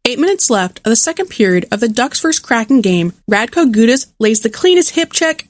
8 minutes left of the second period of the Ducks vs. Kraken game, Radko Gudas lays the cleanest hip check,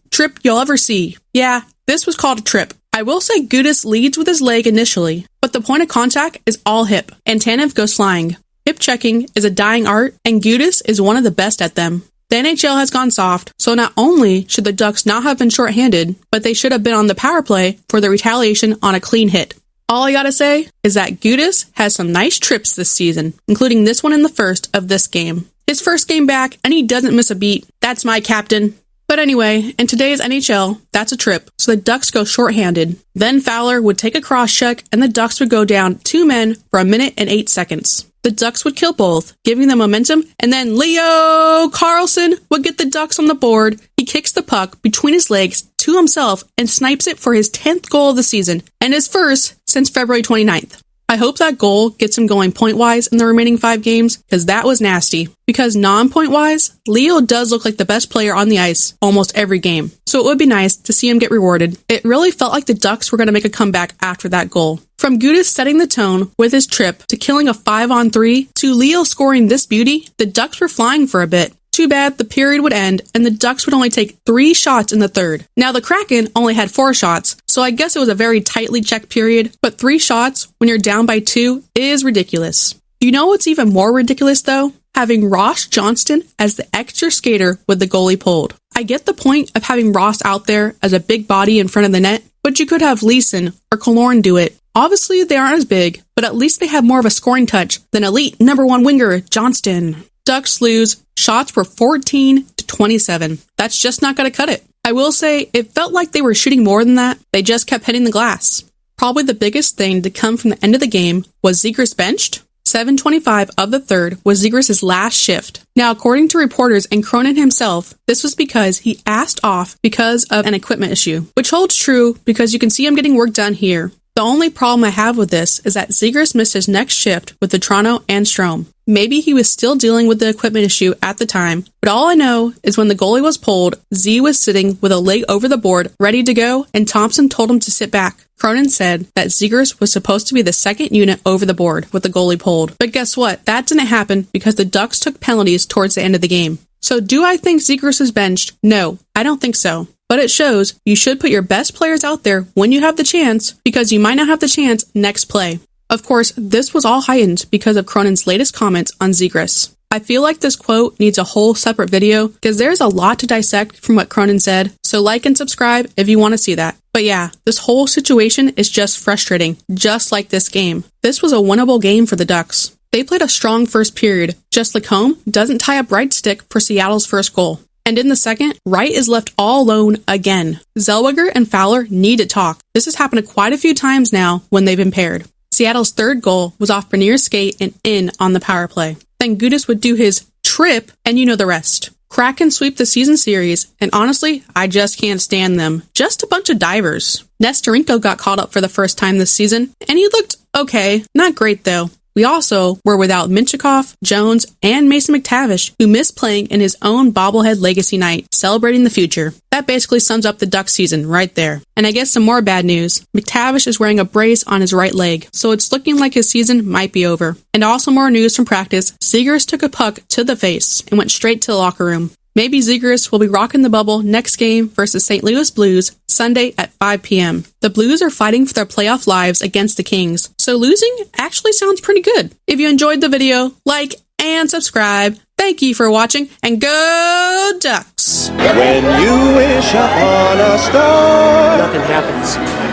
trip you'll ever see. Yeah, this was called a trip. I will say Gudas leads with his leg initially, but the point of contact is all hip, and Tanev goes flying. Hip checking is a dying art, and Gudas is one of the best at them. The NHL has gone soft, so not only should the Ducks not have been shorthanded, but they should have been on the power play for the retaliation on a clean hit. All I gotta say is that Gudas has some nice trips this season, including this one in the first of this game. His first game back, and he doesn't miss a beat. That's my captain. But anyway, in today's NHL, that's a trip, so the Ducks go shorthanded. Then Fowler would take a cross check, and the Ducks would go down 2 men for 1 minute and 8 seconds. The Ducks would kill both, giving them momentum, and then Leo Carlsson would get the Ducks on the board. He kicks the puck between his legs to himself and snipes it for his 10th goal of the season, and his first since February 29th. I hope that goal gets him going point-wise in the remaining 5 games, because that was nasty. Because non-point-wise, Leo does look like the best player on the ice almost every game, so it would be nice to see him get rewarded. It really felt like the Ducks were going to make a comeback after that goal. From Gudas setting the tone with his trip to killing a 5-on-3 to Leo scoring this beauty, the Ducks were flying for a bit. Too bad the period would end and the Ducks would only take 3 shots in the third. Now the Kraken only had 4 shots, so I guess it was a very tightly checked period, but 3 shots when you're down by 2 is ridiculous. You know what's even more ridiculous though? Having Ross Johnston as the extra skater with the goalie pulled. I get the point of having Ross out there as a big body in front of the net, but you could have Leeson or Killorn do it. Obviously they aren't as big, but at least they have more of a scoring touch than elite number 1 winger Johnston. Ducks lose. Shots were 14-27. That's just not going to cut it. I will say, it felt like they were shooting more than that. They just kept hitting the glass. Probably the biggest thing to come from the end of the game was Zegras benched. 7:25 of the third was Zegras' last shift. Now, according to reporters and Cronin himself, this was because he asked off because of an equipment issue, which holds true because you can see him getting work done here. The only problem I have with this is that Zegras missed his next shift with the Toronto and Strome. Maybe he was still dealing with the equipment issue at the time, but all I know is when the goalie was pulled, Z was sitting with a leg over the board, ready to go, and Thompson told him to sit back. Cronin said that Zegras was supposed to be the second unit over the board with the goalie pulled. But guess what? That didn't happen because the Ducks took penalties towards the end of the game. So do I think Zegras is benched? No, I don't think so. But it shows you should put your best players out there when you have the chance, because you might not have the chance next play. Of course, this was all heightened because of Cronin's latest comments on Zegras. I feel like this quote needs a whole separate video because there's a lot to dissect from what Cronin said, so like and subscribe if you want to see that. But yeah, this whole situation is just frustrating, just like this game. This was a winnable game for the Ducks. They played a strong first period. Just Lacombe doesn't tie up right stick for Seattle's first goal. And in the second, Wright is left all alone again. Zellweger and Fowler need to talk. This has happened quite a few times now when they've been paired. Seattle's third goal was off Bernier's skate and in on the power play. Then Gudas would do his trip, and you know the rest. Kraken sweep the season series, and honestly, I just can't stand them. Just a bunch of divers. Nestorenko got called up for the first time this season, and he looked okay. Not great though. We also were without Minchikov, Jones, and Mason McTavish, who missed playing in his own bobblehead legacy night, celebrating the future. That basically sums up the Ducks season right there. And I guess some more bad news. McTavish is wearing a brace on his right leg, so it's looking like his season might be over. And also more news from practice. Zegras took a puck to the face and went straight to the locker room. Maybe Zegras will be rocking the bubble next game versus St. Louis Blues Sunday at 5 p.m. The Blues are fighting for their playoff lives against the Kings, so losing actually sounds pretty good. If you enjoyed the video, like and subscribe. Thank you for watching, and go Ducks! When you wish upon a star, nothing happens.